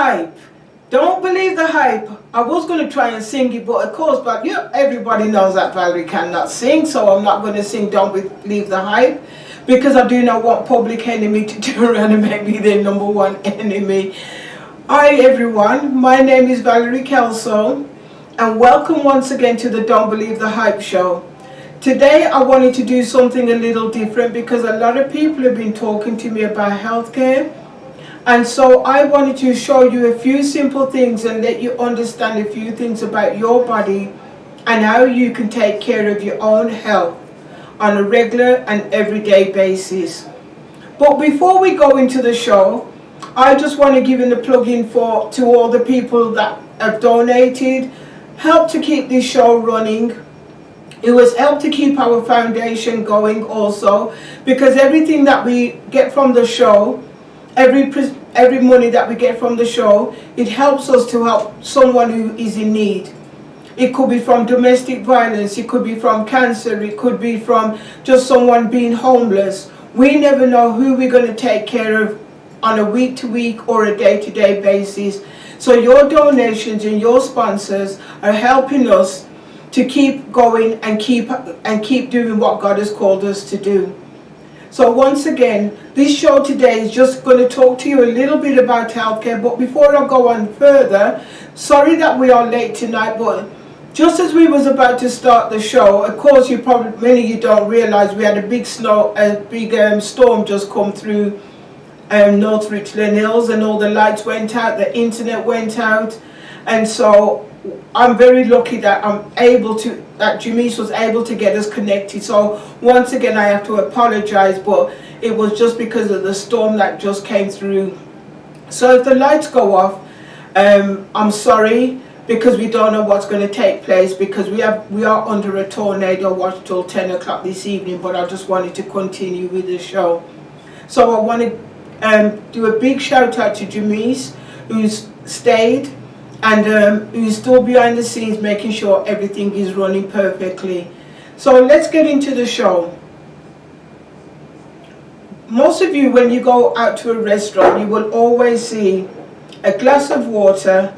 hype. Don't believe the hype. I was going to try and sing it, but of course, but everybody knows that Valerie cannot sing, so I'm not going to sing Don't Believe the Hype, because I do not want Public Enemy to turn around and make me their number one enemy. Hi everyone, my name is Valerie Kelso, and welcome once again to the Don't Believe the Hype show. Today I wanted to do something a little different because a lot of people have been talking to me about healthcare. And so I wanted to show you a few simple things and let you understand a few things about your body and how you can take care of your own health on a regular and everyday basis. But before we go into the show, I just want to give in a plug-in to all the people that have donated, helped to keep this show running. It was helped to keep our foundation going also, because everything that we get from the show, every money that we get from the show, it helps us to help someone who is in need. It could be from domestic violence, it could be from cancer, it could be from just someone being homeless. We never know who we're going to take care of on a week-to-week or a day-to-day basis. So your donations and your sponsors are helping us to keep going and keep doing what God has called us to do. So once again, this show today is just going to talk to you a little bit about healthcare. But before I go on further, sorry that we are late tonight, but just as we was about to start the show, of course, many of you don't realize we had a big storm just come through North Richland Hills, and all the lights went out, the internet went out, and so I'm very lucky that Janice was able to get us connected. So once again, I have to apologize, but it was just because of the storm that just came through. So if the lights go off, I'm sorry, because we don't know what's going to take place, because we are under a tornado watch till 10 o'clock this evening. But I just wanted to continue with the show. So I want to do a big shout out to Janice, who's stayed and who's still behind the scenes making sure everything is running perfectly. So let's get into the show. Most of you, when you go out to a restaurant, you will always see a glass of water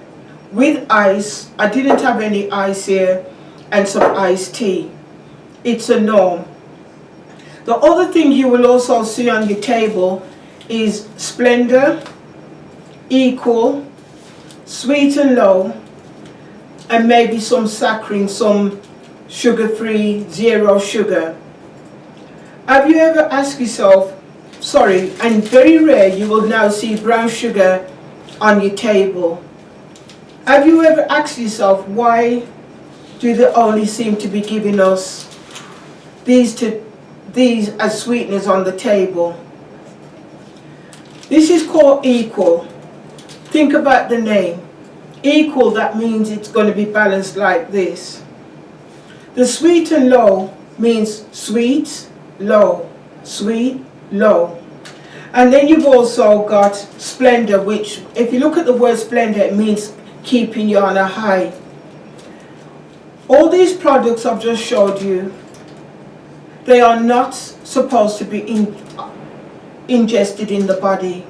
with ice. I didn't have any ice here, and some iced tea. It's a norm. The other thing you will also see on your table is Splenda, Equal, Sweet and Low, and maybe some saccharin, some sugar-free, zero sugar. Have you ever asked yourself, and very rare you will now see brown sugar on your table. Have you ever asked yourself, why do they only seem to be giving us these as sweeteners on the table? This is called Equal. Think about the name. Equal, that means it's going to be balanced like this. The Sweet and Low means sweet, low, sweet, low. And then you've also got Splenda, which, if you look at the word Splenda, it means keeping you on a high. All these products I've just showed you, they are not supposed to be ingested in the body.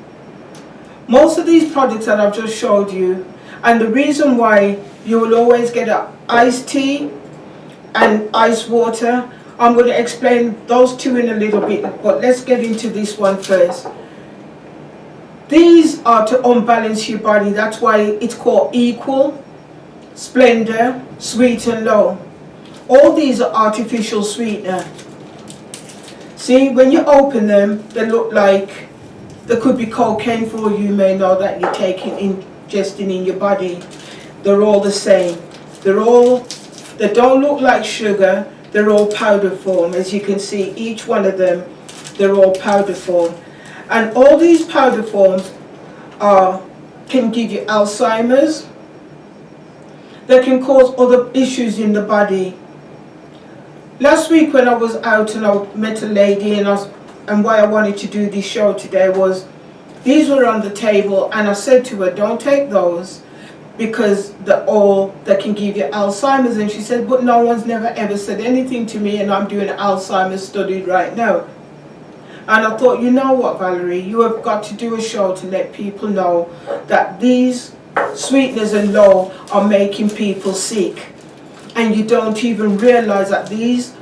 Most of these products that I've just showed you, and the reason why you will always get an iced tea and ice water, I'm going to explain those two in a little bit, but let's get into this one first. These are to unbalance your body. That's why it's called Equal, Splenda, Sweet and Low. All these are artificial sweetener. See, when you open them, they look like there could be cocaine for you may know that you're ingesting in your body. They're all the same. They don't look like sugar. They're all powder form. As you can see, each one of them, they're all powder form. And all these powder forms can give you Alzheimer's. They can cause other issues in the body. Last week when I was out and I met a lady, and why I wanted to do this show today was, these were on the table, and I said to her, don't take those because they can give you Alzheimer's. And she said, but no one's never ever said anything to me, and I'm doing an Alzheimer's study right now. And I thought, you know what, Valerie, you have got to do a show to let people know that these sweeteners and low are making people sick. And you don't even realize that these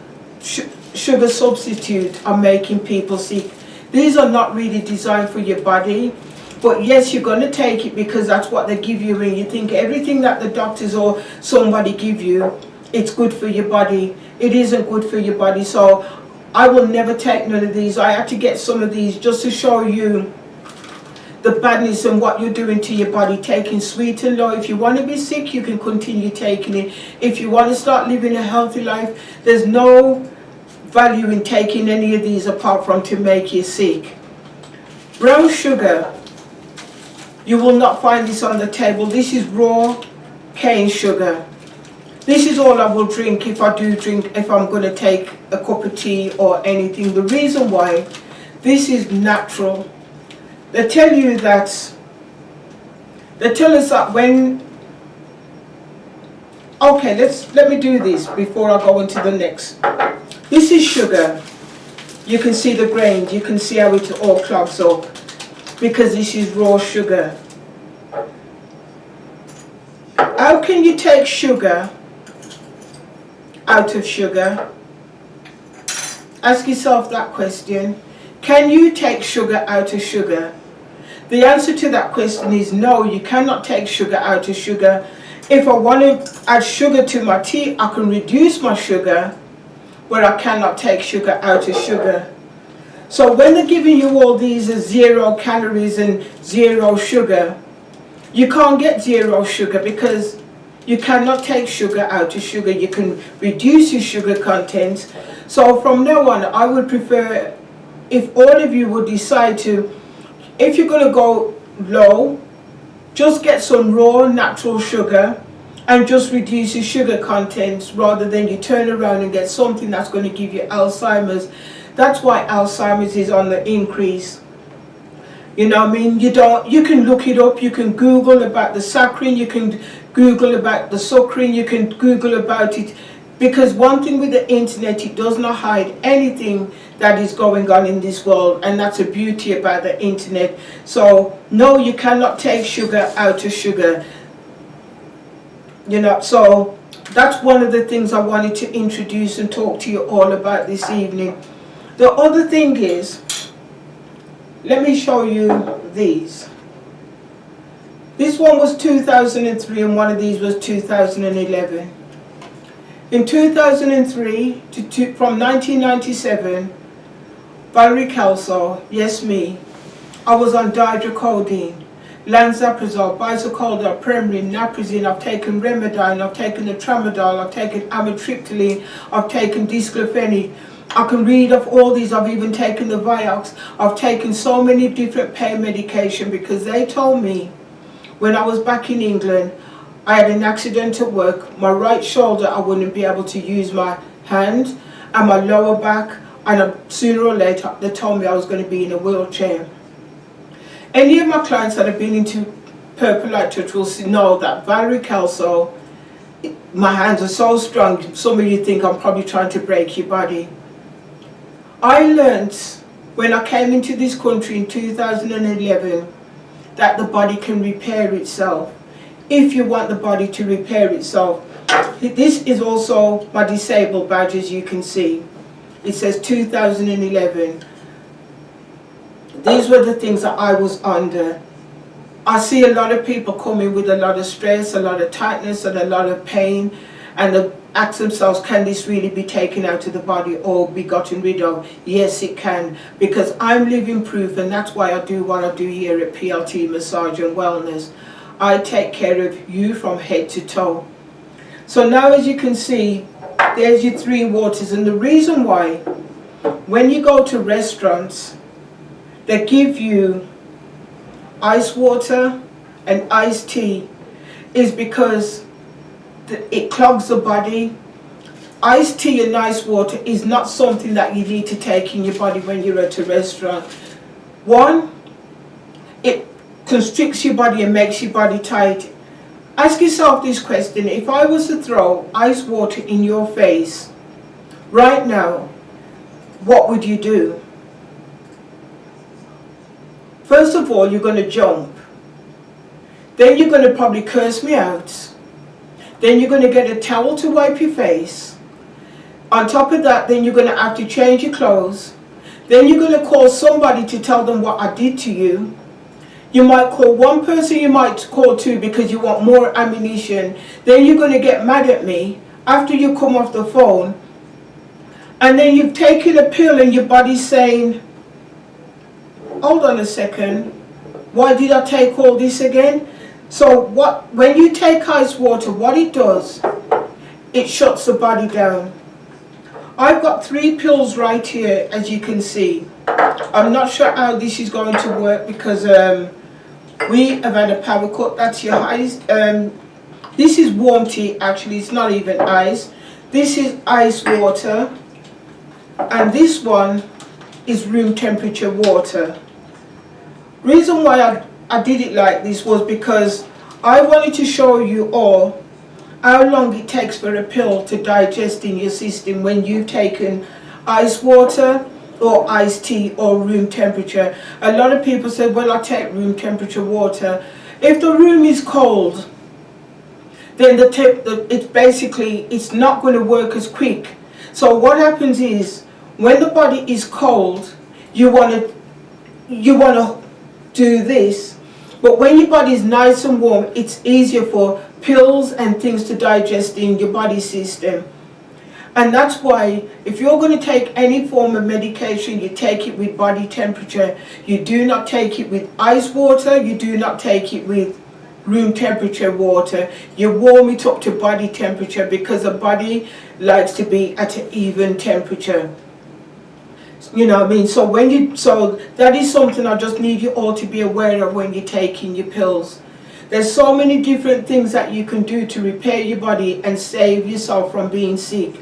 sugar substitutes are making people sick. These are not really designed for your body. But yes, you're going to take it because that's what they give you, and you think everything that the doctors or somebody give you, it's good for your body. It isn't good for your body. So I will never take none of these. I had to get some of these just to show you the badness and what you're doing to your body, taking sweet and low. If you want to be sick, you can continue taking it. If you want to start living a healthy life, there's no value in taking any of these apart from to make you sick. Brown sugar. You will not find this on the table. This is raw cane sugar. This is all I will drink if I do drink, if I'm going to take a cup of tea or anything. The reason why, this is natural. They tell you that, they tell us that when, okay, let me do this before I go into the next. This is sugar. You can see the grains, you can see how it all clogs up, because this is raw sugar. How can you take sugar out of sugar? Ask yourself that question. Can you take sugar out of sugar? The answer to that question is no, you cannot take sugar out of sugar. If I want to add sugar to my tea, I can reduce my sugar, but I cannot take sugar out of sugar. So when they're giving you all these as 0 calories and 0 sugar, you can't get 0 sugar because you cannot take sugar out of sugar. You can reduce your sugar content. So from now on, I would prefer, if all of you would decide to, if you're going to go low, just get some raw natural sugar and just reduce your sugar content rather than you turn around and get something that's going to give you Alzheimer's. That's why Alzheimer's is on the increase. You know what I mean? You can look it up, you can Google about the saccharin, you can Google about the sucrin, you can Google about it. Because one thing with the internet, it does not hide anything that is going on in this world, and that's the beauty about the internet. So no, you cannot take sugar out of sugar. You know, so that's one of the things I wanted to introduce and talk to you all about this evening. The other thing is, let me show you these. This one was 2003 and one of these was 2011. In 2003, from 1997, Valerie Kelso, yes me, I was on dihydrocodeine, lansoprazole, bisocoldal, Premarin, Naprazine, I've taken Remedine, I've taken the Tramadol, I've taken amitriptyline, I've taken disclofenac. I can read off all these. I've even taken the Vioxx. I've taken so many different pain medication because they told me when I was back in England, I had an accident at work. My right shoulder, I wouldn't be able to use my hand, and my lower back, and sooner or later they told me I was going to be in a wheelchair. Any of my clients that have been into Purple Light Touch will know that Valerie Kelso, my hands are so strong, some of you think I'm probably trying to break your body. I learned when I came into this country in 2011 that the body can repair itself if you want the body to repair itself. This is also my disabled badge, as you can see. It says 2011. These were the things that I was under. I see a lot of people coming with a lot of stress, a lot of tightness and a lot of pain, and they ask themselves, can this really be taken out of the body or be gotten rid of? Yes, it can, because I'm living proof, and that's why I do what I do here at PLT Massage and Wellness. I take care of you from head to toe. So now, as you can see, there's your 3 waters, and the reason why, when you go to restaurants, they give you ice water and iced tea, is because it clogs the body. Iced tea and ice water is not something that you need to take in your body when you're at a restaurant. One, it constricts your body and makes your body tight. Ask yourself this question: if I was to throw ice water in your face right now, what would you do? First of all, you're going to jump. Then you're going to probably curse me out. Then you're going to get a towel to wipe your face. On top of that, then you're going to have to change your clothes. Then you're going to call somebody to tell them what I did to you. You might call one person, you might call two because you want more ammunition. Then you're going to get mad at me after you come off the phone. And then you've taken a pill and your body's saying, hold on a second, why did I take all this again? So when you take ice water, what it does, it shuts the body down. I've got 3 pills right here, as you can see. I'm not sure how this is going to work because we have had a power cut. That's your ice. This is warm tea, actually, it's not even ice. This is ice water. And this one is room temperature water. Reason why I did it like this was because I wanted to show you all how long it takes for a pill to digest in your system when you've taken ice water or iced tea or room temperature. A lot of people say, well, I take room temperature water. If the room is cold, then it's not going to work as quick. So what happens is, when the body is cold, you want to do this. But when your body is nice and warm, it's easier for pills and things to digest in your body system. And that's why if you're going to take any form of medication, you take it with body temperature. You do not take it with ice water. You do not take it with room temperature water. You warm it up to body temperature because the body likes to be at an even temperature. You know what I mean? So that is something I just need you all to be aware of when you're taking your pills. There's so many different things that you can do to repair your body and save yourself from being sick.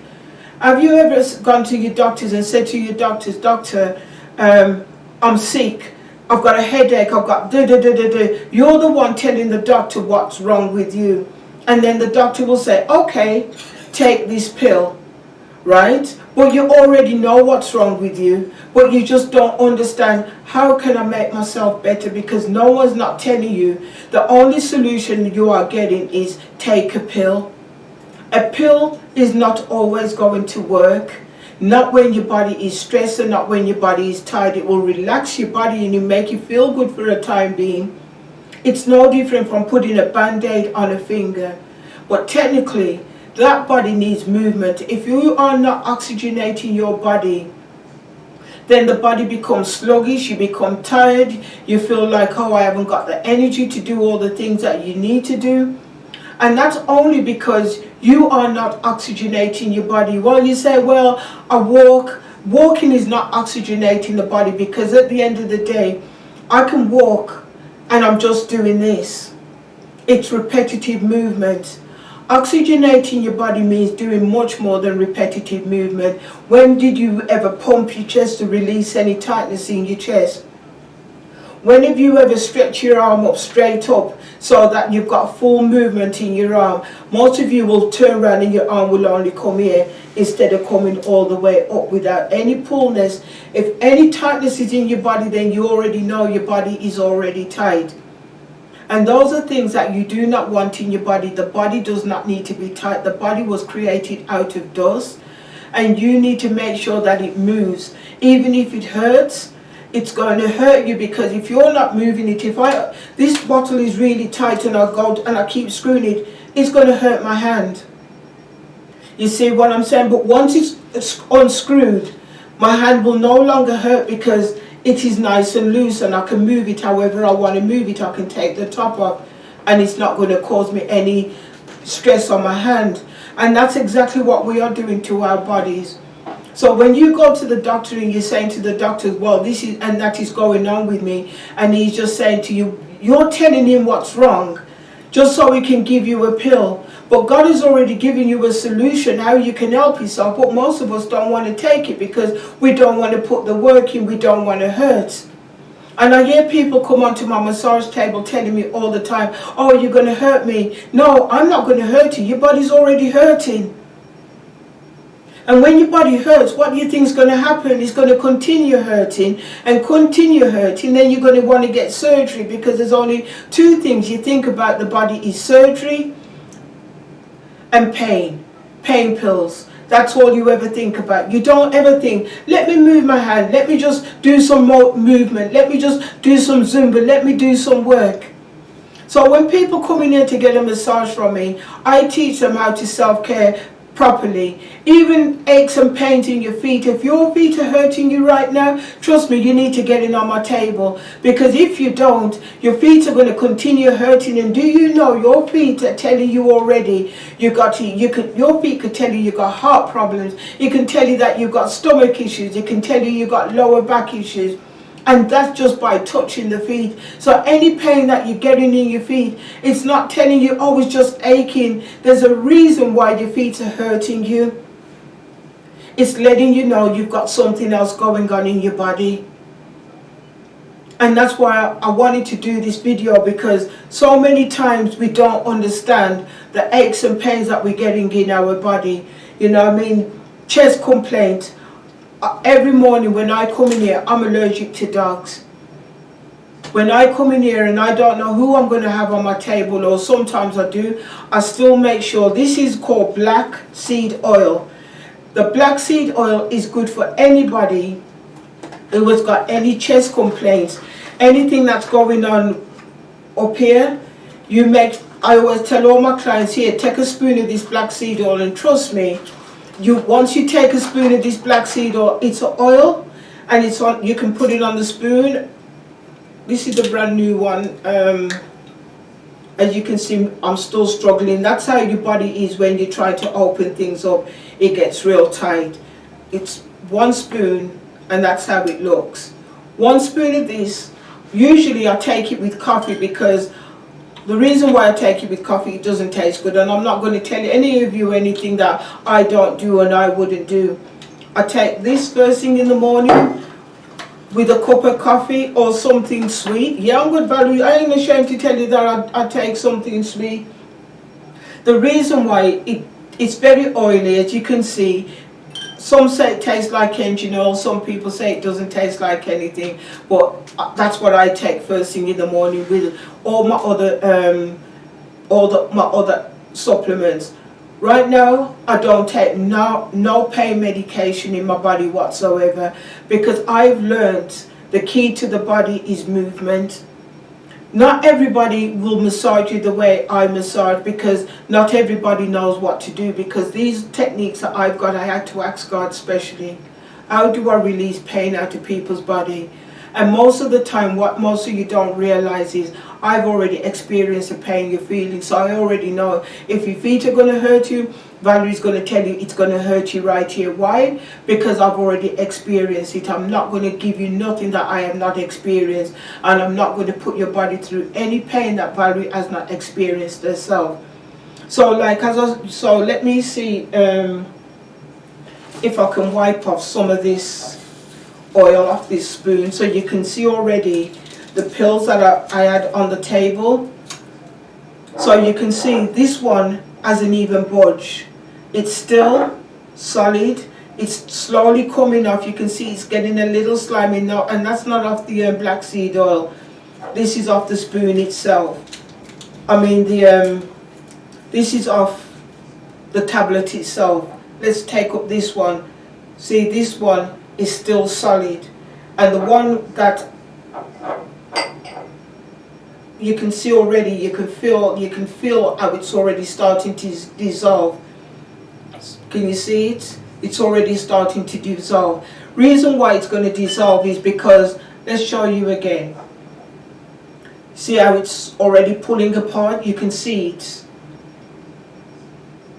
Have you ever gone to your doctors and said to your doctors, doctor, I'm sick, I've got a headache, I've got da-da-da-da-da. You're the one telling the doctor what's wrong with you. And then the doctor will say, okay, take this pill. Right? But you already know what's wrong with you, but you just don't understand, how can I make myself better? Because no one's not telling you. The only solution you are getting is take a pill. A pill is not always going to work. Not when your body is stressed and not when your body is tired. It will relax your body and it make you feel good for a time being. It's no different from putting a band-aid on a finger. But technically, that body needs movement. If you are not oxygenating your body, then the body becomes sluggish, you become tired, you feel like, oh, I haven't got the energy to do all the things that you need to do. And that's only because you are not oxygenating your body. Well, you say, well, I walk. Walking is not oxygenating the body, because at the end of the day, I can walk and I'm just doing this. It's repetitive movement. Oxygenating your body means doing much more than repetitive movement. When did you ever pump your chest to release any tightness in your chest? When have you ever stretched your arm up straight up so that you've got full movement in your arm? Most of you will turn around and your arm will only come here instead of coming all the way up without any pullness. If any tightness is in your body, then you already know your body is already tight. And those are things that you do not want in your body. The body does not need to be tight. The body was created out of dust. And you need to make sure that it moves. Even if it hurts, it's going to hurt you, because if you're not moving it, this bottle is really tight and I keep screwing it, it's going to hurt my hand. You see what I'm saying? But once it's unscrewed, my hand will no longer hurt because it is nice and loose and I can move it however I want to move it. I can take the top off and it's not going to cause me any stress on my hand. And that's exactly what we are doing to our bodies. So when you go to the doctor and you're saying to the doctor, well, this is and that is going on with me, and he's just saying to you, you're telling him what's wrong just so he can give you a pill. But God has already given you a solution how you can help yourself. But most of us don't want to take it because we don't want to put the work in. We don't want to hurt. And I hear people come onto my massage table telling me all the time, oh, you're going to hurt me. No, I'm not going to hurt you. Your body's already hurting. And when your body hurts, what do you think is going to happen? It's going to continue hurting and continue hurting. Then you're going to want to get surgery, because there's only two things you think about the body is surgery and pain. Pain pills. That's all you ever think about. You don't ever think, let me move my hand, let me just do some more movement, let me just do some Zumba, let me do some work. So when people come in here to get a massage from me, I teach them how to self-care properly. Even aches and pains in your feet. If your feet are hurting you right now, trust me, you need to get in on my table. Because if you don't, your feet are going to continue hurting. And do you know your feet are telling you already your feet could tell you you got heart problems. It can tell you that you've got stomach issues. It can tell you you got lower back issues. And that's just by touching the feet. So any pain that you're getting in your feet, it's not telling you, oh, it's just aching. There's a reason why your feet are hurting you. It's letting you know you've got something else going on in your body. And that's why I wanted to do this video, because so many times we don't understand the aches and pains that we're getting in our body. You know what I mean? Chest complaints. Every morning when I come in here, I'm allergic to dogs. When I come in here and I don't know who I'm going to have on my table, or sometimes I do, I still make sure. This is called black seed oil. The black seed oil is good for anybody who has got any chest complaints, anything that's going on up here. I always tell all my clients here, take a spoon of this black seed oil, and trust me, once you take a spoon of this black seed oil, it's an oil, and you can put it on the spoon. This is the brand new one. As you can see, I'm still struggling. That's how your body is when you try to open things up. It gets real tight. It's one spoon, and that's how it looks. One spoon of this. Usually I take it with coffee, because the reason why I take it with coffee, it doesn't taste good. And I'm not going to tell any of you anything that I don't do and I wouldn't do. I take this first thing in the morning with a cup of coffee or something sweet. Yeah, I'm good value. I ain't ashamed to tell you that I take something sweet. The reason why it's very oily, as you can see. Some say it tastes like engine oil, some people say it doesn't taste like anything, but that's what I take first thing in the morning with all my other my other supplements. Right now, I don't take no pain medication in my body whatsoever, because I've learned the key to the body is movement. Not everybody will massage you the way I massage, because not everybody knows what to do. Because these techniques that I've got, I had to ask God specially, how do I release pain out of people's body? And most of the time, what most of you don't realize is I've already experienced the pain you're feeling. So I already know if your feet are going to hurt you, Valerie's going to tell you it's going to hurt you right here. Why? Because I've already experienced it. I'm not going to give you nothing that I have not experienced. And I'm not going to put your body through any pain that Valerie has not experienced herself. So let me see if I can wipe off some of this oil off this spoon, so you can see already the pills that I had on the table. So you can see this one hasn't even budged. It's still solid. It's slowly coming off. You can see it's getting a little slimy now, and that's not off the black seed oil. This is off the spoon itself. I mean this is off the tablet itself. Let's take up this one. See, this one is still solid, and the one that you can see already, you can feel how it's already starting to dissolve. Can you see it? It's already starting to dissolve. Reason why it's going to dissolve is because, let's show you again. See how it's already pulling apart? You can see it.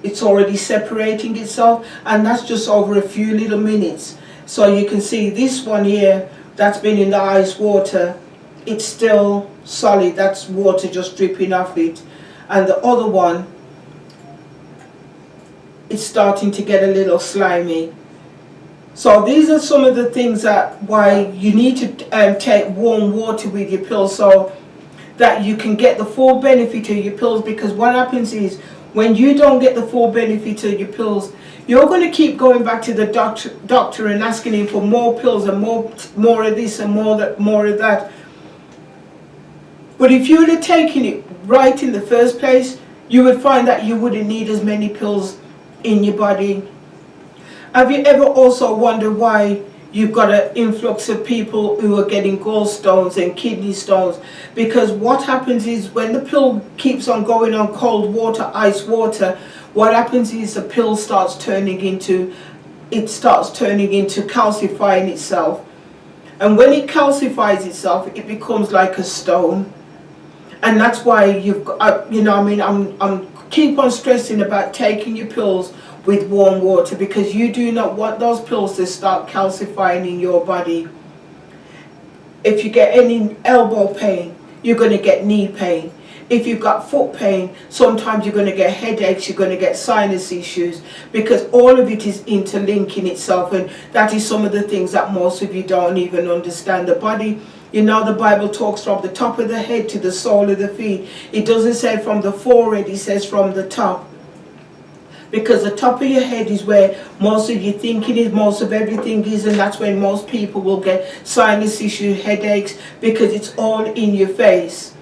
It's already separating itself, and that's just over a few little minutes. So you can see this one here that's been in the ice water, it's still solid. That's water just dripping off it. And the other one, it's starting to get a little slimy. So these are some of the things that why you need to take warm water with your pills, so that you can get the full benefit of your pills. Because what happens is, when you don't get the full benefit of your pills, you're going to keep going back to the doctor and asking him for more pills and more of this and more of that. But if you would have taken it right in the first place, you would find that you wouldn't need as many pills in your body. Have you ever also wondered why you've got an influx of people who are getting gallstones and kidney stones? Because what happens is when the pill keeps on going on cold water, ice water, what happens is the pill starts turning into calcifying itself. And when it calcifies itself, it becomes like a stone. And that's why you've got, I'm keep on stressing about taking your pills with warm water, because you do not want those pills to start calcifying in your body. If you get any elbow pain, you're going to get knee pain. If you've got foot pain, sometimes you're going to get headaches, you're going to get sinus issues, because all of it is interlinking itself, and that is some of the things that most of you don't even understand. The body, the Bible talks from the top of the head to the sole of the feet. It doesn't say from the forehead, it says from the top. Because the top of your head is where most of your thinking is, most of everything is, and that's when most people will get sinus issues, headaches, because it's all in your face.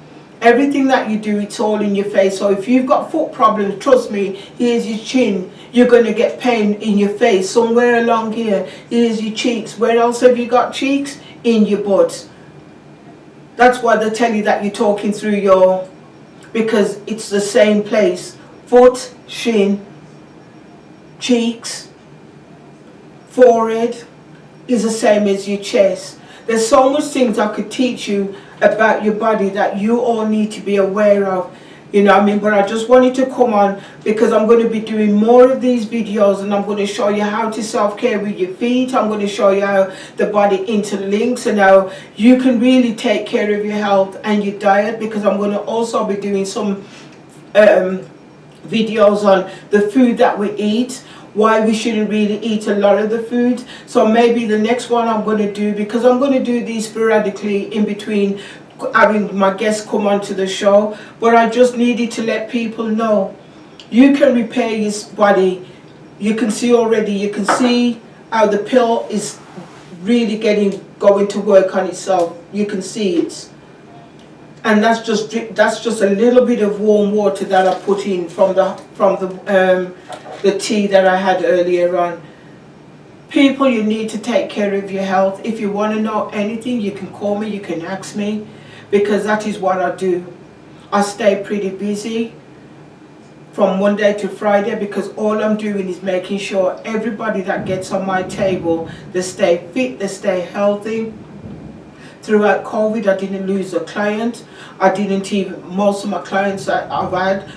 Everything that you do, it's all in your face. So if you've got foot problems, trust me, here's your chin. You're going to get pain in your face, somewhere along here. Here's your cheeks. Where else have you got cheeks? In your butt. That's why they tell you that you're talking through because it's the same place. Foot, shin, cheeks, forehead is the same as your chest. There's so much things I could teach you about your body that you all need to be aware of. But I just wanted to come on because I'm going to be doing more of these videos, and I'm going to show you how to self-care with your feet. I'm going to show you how the body interlinks and how you can really take care of your health and your diet, because I'm going to also be doing some videos on the food that we eat, why we shouldn't really eat a lot of the food. So maybe the next one I'm going to do, because I'm going to do these sporadically in between having my guests come onto the show, but I just needed to let people know you can repair your body. You can see how the pill is really going to work on itself. You can see it. And that's just a little bit of warm water that I put in from the tea that I had earlier on. People, you need to take care of your health. If you want to know anything, you can call me, you can ask me, because that is what I do. I stay pretty busy from Monday to Friday, because all I'm doing is making sure everybody that gets on my table, they stay fit, they stay healthy. Throughout COVID, I didn't lose a client. Most of my clients that I've had,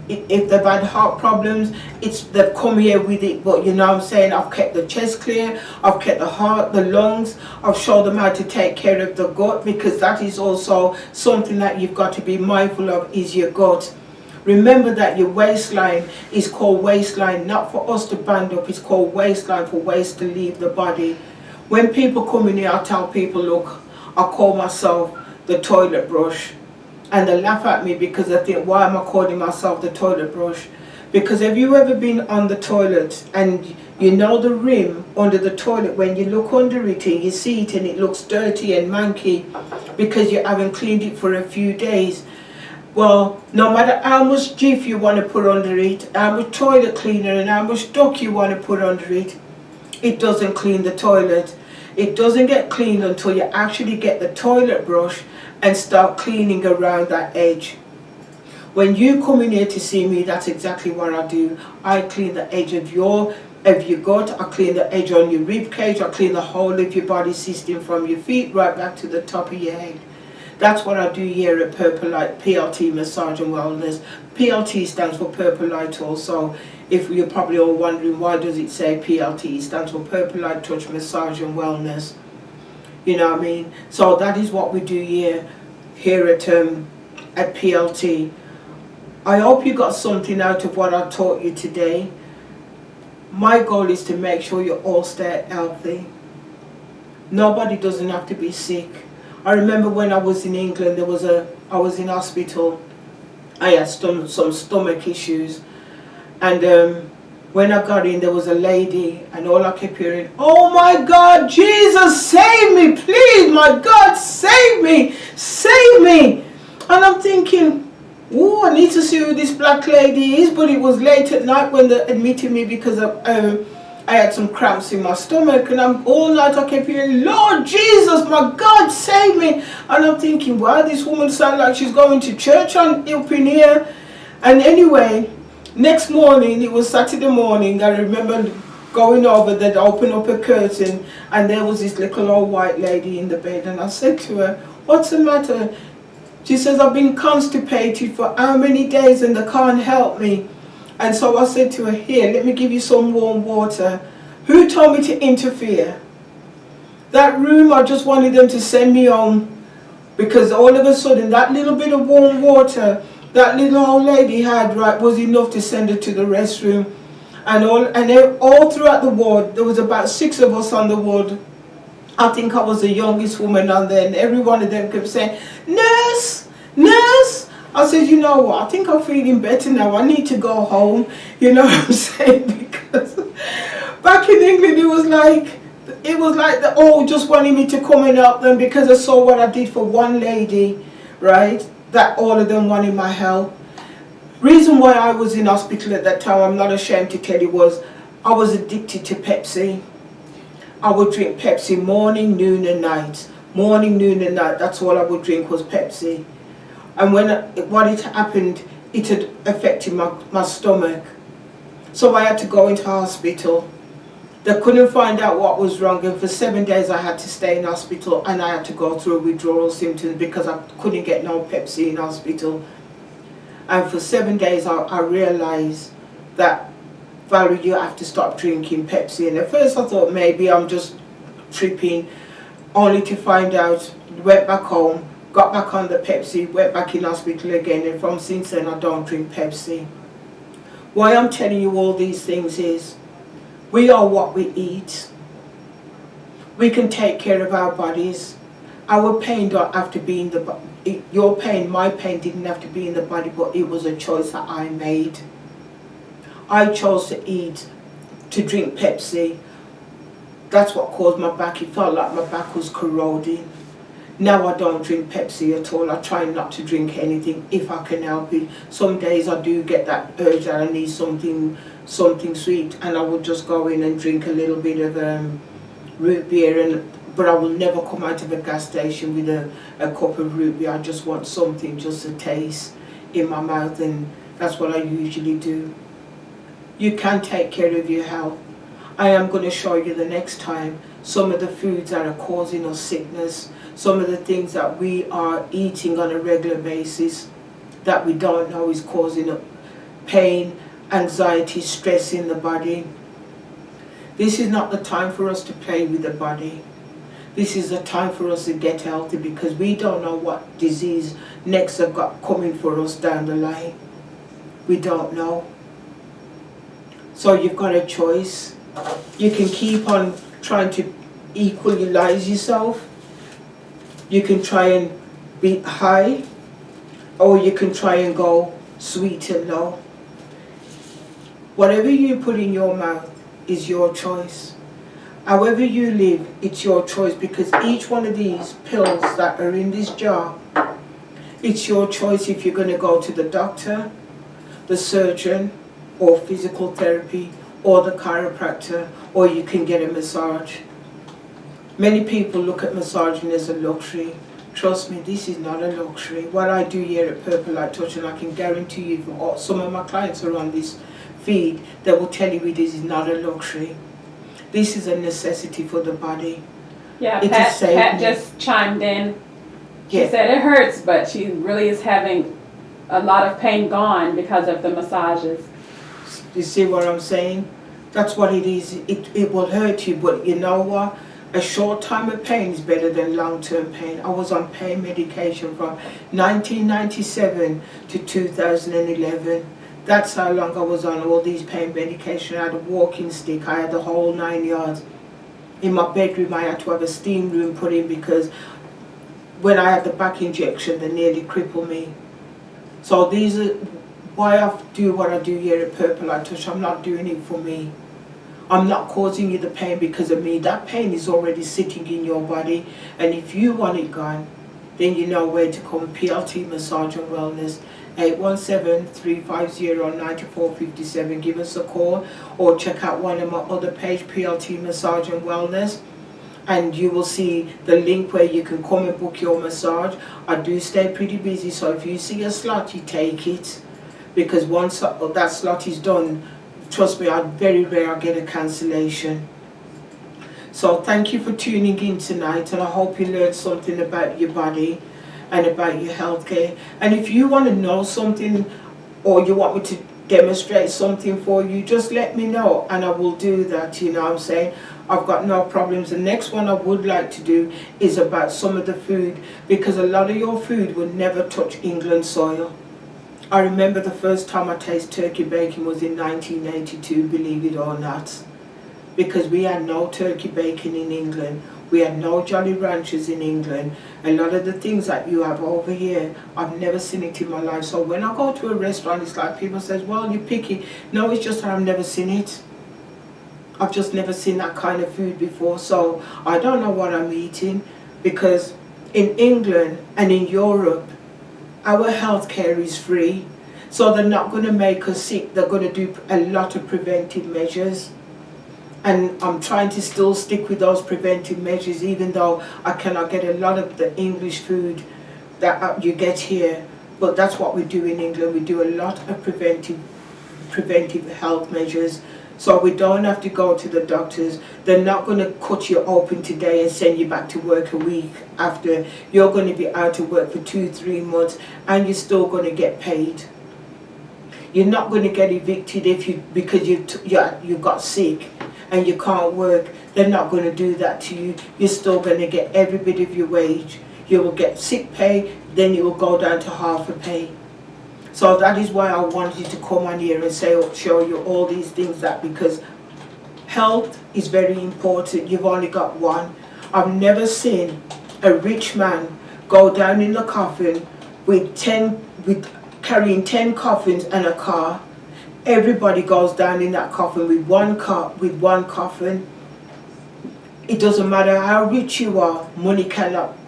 if they've had heart problems, they've come here with it. But I've kept the chest clear, I've kept the heart, the lungs, I've showed them how to take care of the gut, because that is also something that you've got to be mindful of, is your gut. Remember that your waistline is called waistline, not for us to band up, it's called waistline for waste to leave the body. When people come in here, I tell people, look, I call myself the toilet brush. And they laugh at me because they think, why am I calling myself the toilet brush? Because have you ever been on the toilet and the rim under the toilet, when you look under it and you see it and it looks dirty and manky because you haven't cleaned it for a few days? Well, no matter how much Jif you want to put under it, how much toilet cleaner and how much duck you want to put under it, it doesn't clean the toilet. It doesn't get cleaned until you actually get the toilet brush and start cleaning around that edge. When you come in here to see me, that's exactly what I do. I clean the edge of your gut, I clean the edge on your rib cage, I clean the whole of your body system from your feet right back to the top of your head. That's what I do here at Purple Light PLT Massage and Wellness. PLT stands for Purple Light also. If you're probably all wondering why does it say PLT, it stands for Purple Light Touch Massage and Wellness. You know what I mean? So that is what we do here at PLT. I hope you got something out of what I taught you today. My goal is to make sure you all stay healthy. Nobody doesn't have to be sick. I remember when I was in England, I was in hospital. I had some stomach issues, And when I got in, there was a lady, and all I kept hearing, "Oh my God, Jesus, save me, please, my God, save me, save me." And I'm thinking, oh, I need to see who this black lady is. But it was late at night when they admitted me because I had some cramps in my stomach, and all night I kept hearing, "Lord Jesus, my God, save me." And I'm thinking, wow, this woman sounds like she's going to church up in here. And anyway, next morning, it was Saturday morning, I remember going over, they'd open up a curtain, and there was this little old white lady in the bed, and I said to her, "What's the matter?" She says, "I've been constipated for how many days and they can't help me." And so I said to her, "Here, let me give you some warm water." Who told me to interfere? That room, I just wanted them to send me home, because all of a sudden that little bit of warm water that little old lady had, right, was enough to send her to the restroom. And all throughout the ward, there was about 6 of us on the ward. I think I was the youngest woman on there, and every one of them kept saying, "Nurse, nurse." I said, "You know what, I think I'm feeling better now. I need to go home." You know what I'm saying? Because back in England, it was like they all just wanted me to come and help them, because I saw what I did for one lady, right, that all of them wanted my help. Reason why I was in hospital at that time, I'm not ashamed to tell you, was I was addicted to Pepsi. I would drink Pepsi morning, noon and night. Morning, noon and night, that's all I would drink was Pepsi. And what it happened, it had affected my stomach. So I had to go into hospital. They couldn't find out what was wrong, and for 7 days I had to stay in hospital, and I had to go through withdrawal symptoms because I couldn't get no Pepsi in hospital. And for 7 days I realized that, "Valerie, you have to stop drinking Pepsi." And at first I thought maybe I'm just tripping, only to find out, went back home, got back on the Pepsi, went back in hospital again, and from since then I don't drink Pepsi. Why I'm telling you all these things is, we are what we eat. We can take care of our bodies. Our pain don't have to be in the body. Your pain, my pain didn't have to be in the body, but it was a choice that I made. I chose to drink Pepsi. That's what caused my back. It felt like my back was corroding. Now I don't drink Pepsi at all. I try not to drink anything if I can help it. Some days I do get that urge that I need something sweet, and I would just go in and drink a little bit of root beer, but I will never come out of a gas station with a cup of root beer. I just want something, just a taste in my mouth, and that's what I usually do. You can take care of your health. I am going to show you the next time some of the foods that are causing us sickness, some of the things that we are eating on a regular basis that we don't know is causing pain, anxiety, stress in the body. This is not the time for us to play with the body. This is the time for us to get healthy, because we don't know what disease next have got coming for us down the line. We don't know. So you've got a choice. You can keep on trying to equalize yourself. You can try and be high, or you can try and go sweet and low. Whatever you put in your mouth is your choice. However you live, it's your choice, because each one of these pills that are in this jar, it's your choice if you're going to go to the doctor, the surgeon, or physical therapy, or the chiropractor, or you can get a massage. Many people look at massaging as a luxury. Trust me, this is not a luxury. What I do here at Purple Light Touch, and I can guarantee you, if some of my clients are on this feed, they will tell you this is not a luxury. This is a necessity for the body. Yeah, Pat just chimed in. She said it hurts, but she really is having a lot of pain gone because of the massages. You see what I'm saying? That's what it is. It will hurt you, but you know what? A short time of pain is better than long-term pain. I was on pain medication from 1997 to 2011. That's how long I was on all these pain medication. I had a walking stick. I had the whole 9 yards. In my bedroom, I had to have a steam room put in, because when I had the back injection, they nearly crippled me. So why I do what I do here at Purple Light Touch. I'm not doing it for me. I'm not causing you the pain because of me. That pain is already sitting in your body, and if you want it gone, then you know where to come. PLT Massage and Wellness, 817-350-9457. Give us a call or check out one of my other page, PLT Massage and Wellness, and you will see the link where you can come and book your massage. I do stay pretty busy, so if you see a slot, you take it, because once that slot is done, trust me, very rare I get a cancellation. So thank you for tuning in tonight, and I hope you learned something about your body and about your healthcare. And if you want to know something, or you want me to demonstrate something for you, just let me know and I will do that. You know what I'm saying? I've got no problems. The next one I would like to do is about some of the food, because a lot of your food will never touch England soil. I remember the first time I tasted turkey bacon was in 1982, believe it or not, because we had no turkey bacon in England. We had no Jolly Ranchers in England. A lot of the things that you have over here, I've never seen it in my life. So when I go to a restaurant, it's like people say, well, you're picky. No, it's just that I've never seen it. I've just never seen that kind of food before. So I don't know what I'm eating, because in England and in Europe, our healthcare is free. So they're not going to make us sick. They're going to do a lot of preventive measures. And I'm trying to still stick with those preventive measures, even though I cannot get a lot of the English food that you get here. But that's what we do in England. We do a lot of preventive health measures. So we don't have to go to the doctors. They're not going to cut you open today and send you back to work a week after. You're going to be out of work for 2-3 months, and you're still going to get paid. You're not going to get evicted because you got sick and you can't work. They're not going to do that to you. You're still going to get every bit of your wage. You will get sick pay, then it will go down to half a pay. So that is why I wanted to come on here and show you all these things, because health is very important. You've only got one. I've never seen a rich man go down in the coffin carrying 10 coffins and a car. Everybody goes down in that coffin with one coffin. It doesn't matter how rich you are, money cannot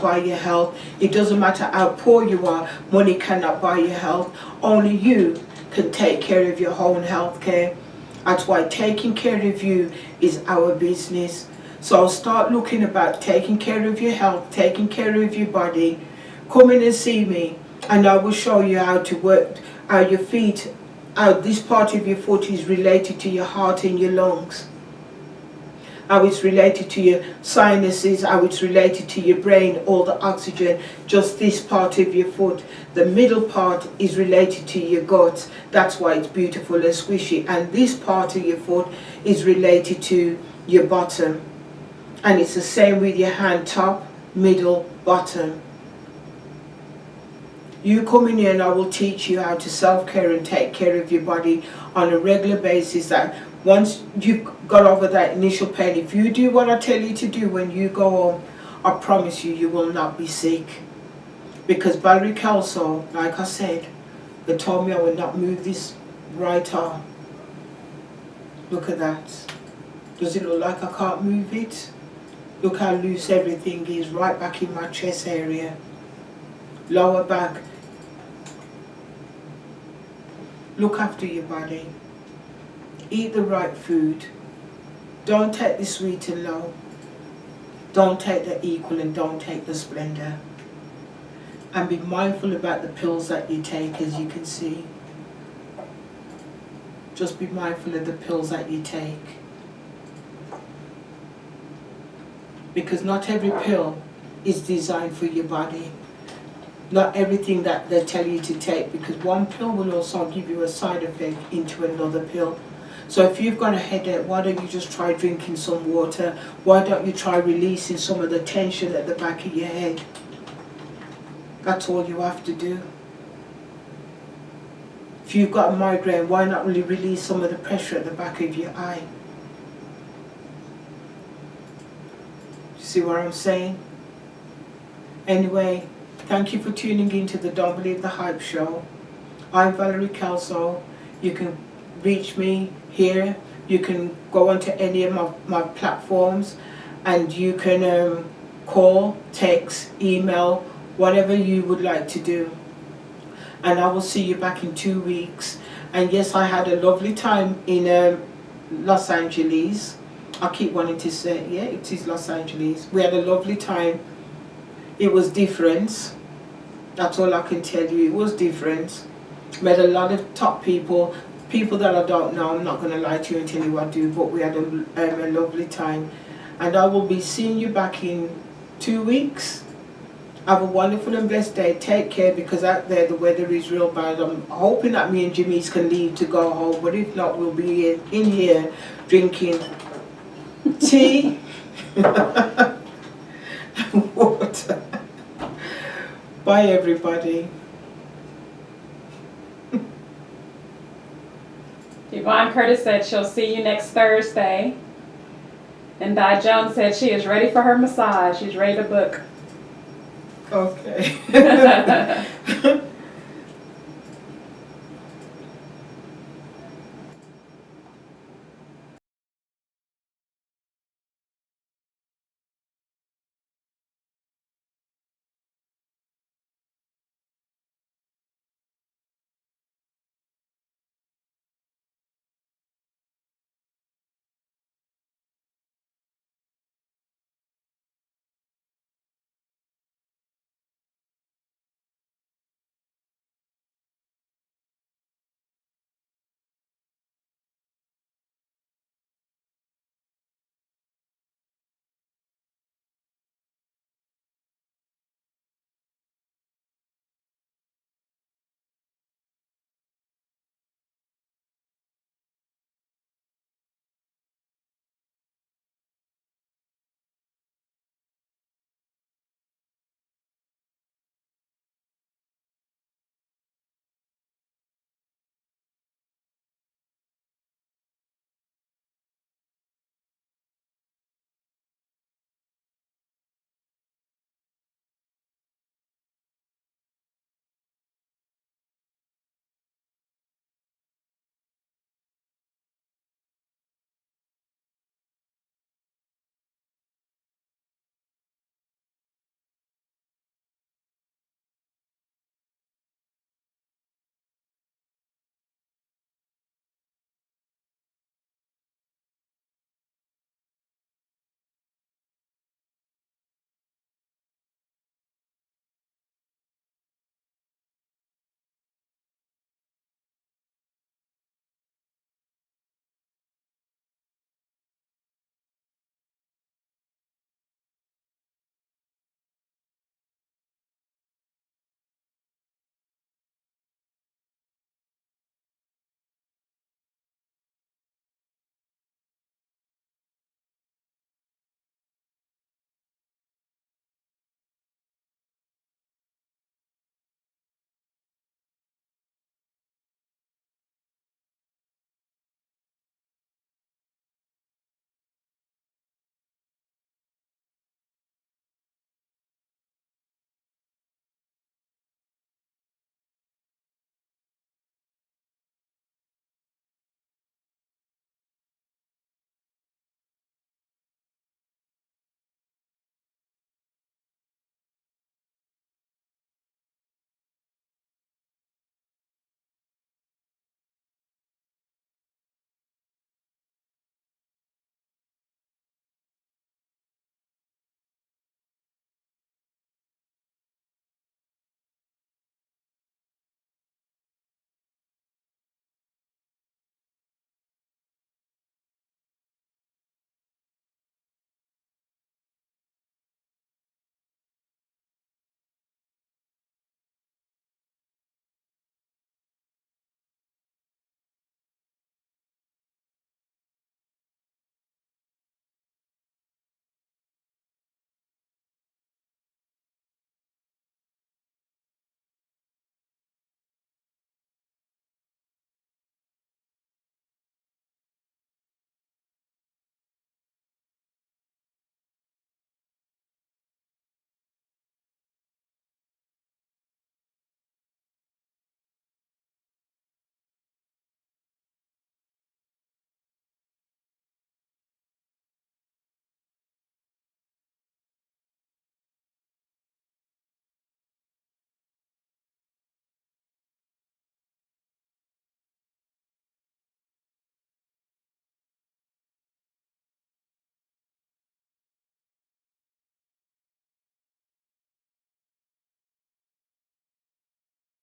buy your health. It doesn't matter how poor you are, money cannot buy your health. Only you can take care of your own health care. That's why taking care of you is our business. So start looking about taking care of your health, taking care of your body. Come in and see me, and I will show you how to work, how your feet, how this part of your foot is related to your heart and your lungs, how it's related to your sinuses, how it's related to your brain, all the oxygen, just this part of your foot. The middle part is related to your guts, that's why it's beautiful and squishy. And this part of your foot is related to your bottom. And it's the same with your hand, top, middle, bottom. You come in here and I will teach you how to self-care and take care of your body on a regular basis. That once you've got over that initial pain, if you do what I tell you to do when you go home, I promise you, you will not be sick. Because Valerie Kelso, like I said, they told me I would not move this right arm. Look at that. Does it look like I can't move it? Look how loose everything is, right back in my chest area. Lower back. Look after your body. Eat the right food. Don't take the sweet and low. Don't take the equal and don't take the splendor. And be mindful about the pills that you take, as you can see. Just be mindful of the pills that you take. Because not every pill is designed for your body. Not everything that they tell you to take, because one pill will also give you a side effect into another pill. So if you've got a headache, why don't you just try drinking some water? Why don't you try releasing some of the tension at the back of your head? That's all you have to do. If you've got a migraine, why not really release some of the pressure at the back of your eye? See what I'm saying? Anyway, thank you for tuning in to the Don't Believe the Hype show. I'm Valerie Kelso. You can reach me here. You can go onto any of my platforms, and you can call, text, email, whatever you would like to do. And I will see you back in 2 weeks. And yes, I had a lovely time in Los Angeles. I keep wanting to say, yeah, it is Los Angeles. We had a lovely time. It was different. That's all I can tell you. It was different. Met a lot of top people, people that I don't know. I'm not going to lie to you and tell you what I do, but we had a lovely time. And I will be seeing you back in 2 weeks. Have a wonderful and blessed day. Take care, because out there the weather is real bad. I'm hoping that me and Jimmy's can leave to go home, but if not, we'll be in here drinking tea and water. Bye, everybody. Yvonne Curtis said she'll see you next Thursday. And Di Jones said she is ready for her massage. She's ready to book. Okay.